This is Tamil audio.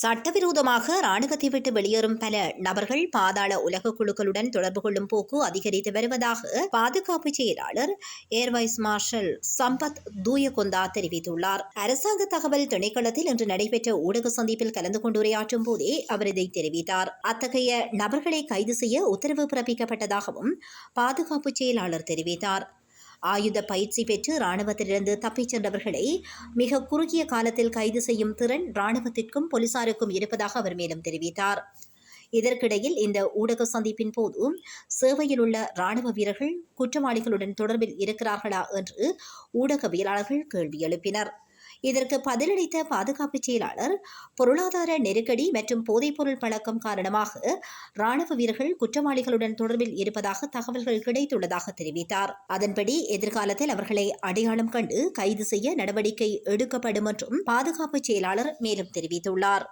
சட்டவிரோதமாக ராணுவத்தை விட்டு வெளியேறும் பல நபர்கள் பாதாள உலக குழுக்களுடன் தொடர்பு கொள்ளும் போக்கு அதிகரித்து வருவதாக பாதுகாப்பு செயலாளர் Air Vice Marshal Sampath Thuyacontha தெரிவித்துள்ளார். அரசாங்க தகவல் திணைக்களத்தில் இன்று நடைபெற்ற ஊடக சந்திப்பில் கலந்து கொண்டு உரையாற்றும் போதே அவர் இதை தெரிவித்தார். அத்தகைய நபர்களை கைது செய்ய உத்தரவு பிறப்பிக்கப்பட்டதாகவும் பாதுகாப்பு செயலாளர் தெரிவித்தார். ஆயுத பயிற்சி பெற்று ராணுவத்திலிருந்து தப்பிச் சென்றவர்களை மிக குறுகிய காலத்தில் கைது செய்யும் திறன் ராணுவத்திற்கும் போலீசாருக்கும் இருப்பதாக அவர் மேலும் தெரிவித்தார். இதற்கிடையில் இந்த ஊடக சந்திப்பின் போது சேவையில் உள்ள ராணுவ வீரர்கள் குற்றவாளிகளுடன் தொடர்பில் இருக்கிறார்களா என்று ஊடகவியலாளர்கள் கேள்வி எழுப்பினர். இதற்கு பதிலளித்த பாதுகாப்பு செயலாளர், பொருளாதார நெருக்கடி மற்றும் போதைப்பொருள் பழக்கம் காரணமாக ராணுவ வீரர்கள் குற்றவாளிகளுடன் தொடர்பில் இருப்பதாக தகவல்கள் கிடைத்துள்ளதாக தெரிவித்தார். அதன்படி எதிர்காலத்தில் அவர்களை அடையாளம் கண்டு கைது செய்ய நடவடிக்கை எடுக்கப்படும் என்றும் பாதுகாப்பு செயலாளர் மேலும் தெரிவித்துள்ளார்.